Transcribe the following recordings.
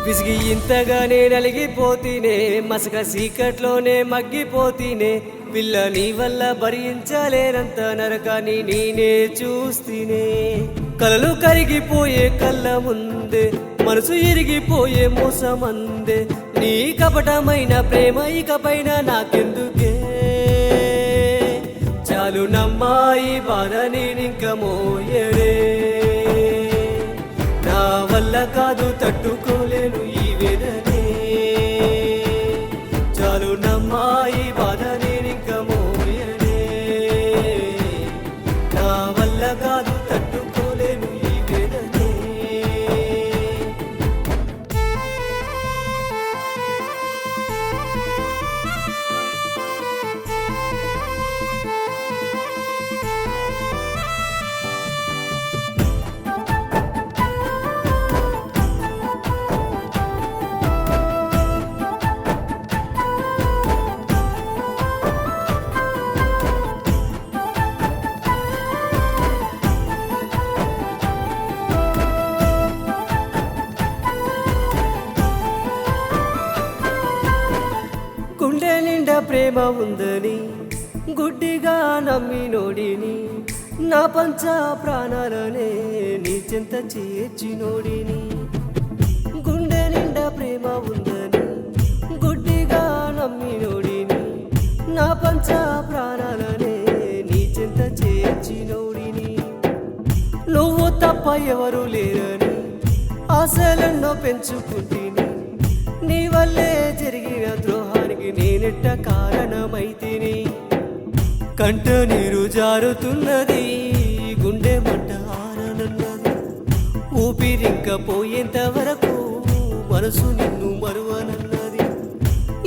విసిగి ఇంతగానే నలిగిపోతీనే మసక సీకట్లోనే మగ్గిపోతీనే పిల్ల నీ వల్ల భరించలేనంత నరకాన్ని నేనే చూస్తీనే కలలు కరిగిపోయే కళ్ళ ముందే మనసు ఇరిగిపోయే మోసమందే నీ కపటమైన ప్రేమ ఇకపైన నాకెందుకే చాలు నమ్మాయి బాధ నేనింక మోయడే నా వల్ల కాదు తట్టుకోలేను ఈ వేదనే చాలు నమ్మాయి బాధ నేనింక మోయడే నా వల్ల కాదు తట్టుకోలేను ఈ వేదనే గుండె నిండా ప్రేమ ఉందని గుడ్డిగా నమ్మినోడిని నా పంచ ప్రాణాలనే నీ చెంత చేర్చినోడిని గుండె నిండా ప్రేమ ఉందని గుడ్డిగా నమ్మినోడిని నా పంచ ప్రాణాలనే నీ చెంత చేర్చినోడిని నువ్వు తప్ప ఎవరు లేరని ఆశలెన్నో పెంచుకుంటేని నీ వల్లే జరిగిన ద్రోహానికి నేనెట్ట కారణమైతిని కంట నీరు జారుతున్నది గుండె మంట ఆరనున్నది ఊపిరింక పోయేంత వరకు మనసు నిన్ను మరువనన్నది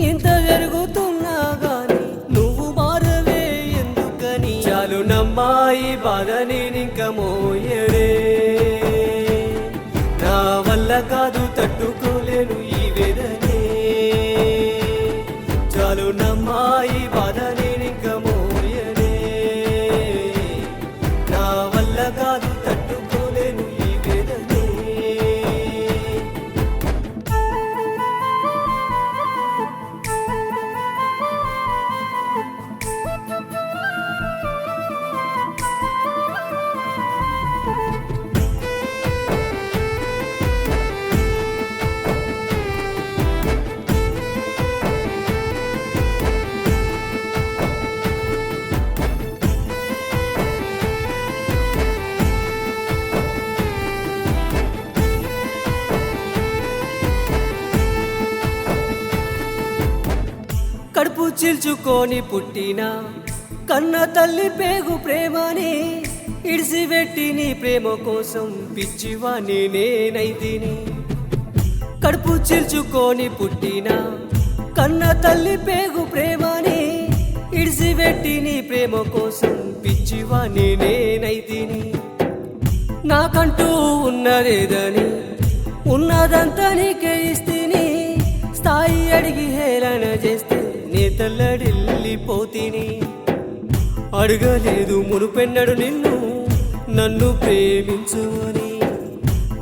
ఇంత జరుగుతున్నా గాని నువ్వు మారవే ఎందుకని చాలు నమ్మాయి బాధ నేనింక మోయడే నా వల్ల కాదు తట్టుకోలేను ఈ వేదనే చాలు నమ్మాయి బాధ నేనింక మోయడే నా వల్ల కాదు తట్టుకోలేను ఈ వేదనే కడుపు చీల్చుకొని పుట్టిన కన్న తల్లి పేగు ప్రేమని ఇడిసిపెట్టి నీ ప్రేమ కోసం పిచ్చివాణ్ణి నేనైతిని కడుపు చీల్చుకొని పుట్టిన కన్న తల్లి పేగు ప్రేమని ఇడిసిపెట్టి నీ ప్రేమ కోసం పిచ్చివాణ్ణి నేనైతిని నాకంటూ ఉన్నదేదని ఉన్నదంతా నీకే ఇస్తిని స్థాయి అడిగి హేళన చేస్తే నే తల్లడిల్లిపోతిని అడగలేదు మునుపెన్నడు నిన్ను నన్ను ప్రేమించుని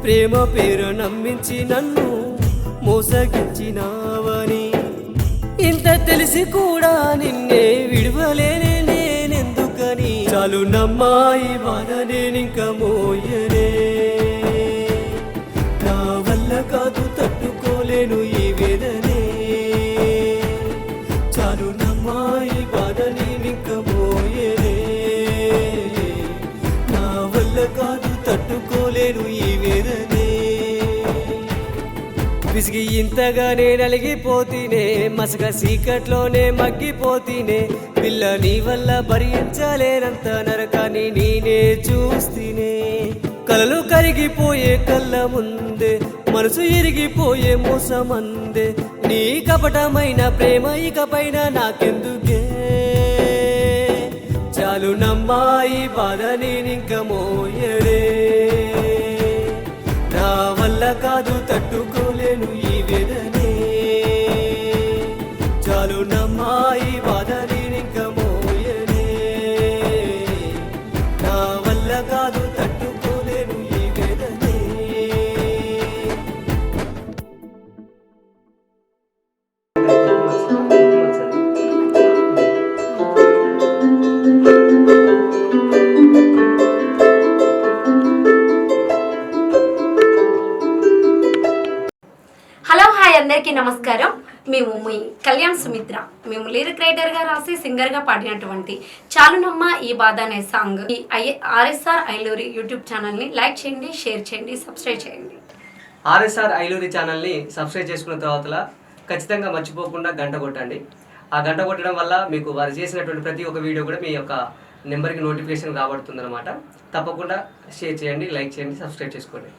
ప్రేమ పేరు నమ్మించి నన్ను మోసగించినావని ఇంత తెలిసి కూడా నిన్నే విడవలేనే నేనెందుకని చాలు నమ్మాయి బాధ నేనింక మోయనే నా వల్ల కాదు తట్టుకోలేను ఈ వేదనే చాలు నమ్మాయి బాధ నేనింక మోయనే నా వల్ల కాదు తట్టుకోలేను ఈ వేదనే విసిగి ఇంతగానే నలిగిపోతీనే మసక సీకట్లోనే మగ్గిపోతీనే పిల్ల నీ వల్ల భరించలేనంత నరకాన్ని నేనే చూస్తీనే కలలు కరిగిపోయే కళ్ళ ముందే మనసు ఇరిగిపోయే మోసమందే నీ కపటమైన ప్రేమ ఇకపైన నాకెందుకే చాలు నమ్మాయి బాధ నేనింక మోయడే నా వల్ల కాదు తట్టుకోలేను ఈ వేదనే అందరికీ నమస్కారం. మేము మీ కళ్యాణ్ సుమిత్ర. మేము లిరిక్ రైటర్గా రాసి సింగర్గా పాడినటువంటి చాలునమ్మ ఈ బాధ అనే సాంగ్ ఈ ఆర్ఎస్ఆర్ ఐలూరి యూట్యూబ్ ఛానల్ని లైక్ చేయండి, షేర్ చేయండి, సబ్స్క్రైబ్ చేయండి. ఆర్ఎస్ఆర్ ఐలూరి ఛానల్ని సబ్స్క్రైబ్ చేసుకున్న తర్వాత ఖచ్చితంగా మర్చిపోకుండా గంట కొట్టండి. ఆ గంట కొట్టడం వల్ల మీకు వారు చేసినటువంటి ప్రతి ఒక్క వీడియో కూడా మీ యొక్క నెంబర్కి నోటిఫికేషన్ రాబడుతుంది అనమాట. తప్పకుండా షేర్ చేయండి, లైక్ చేయండి, సబ్స్క్రైబ్ చేసుకోండి.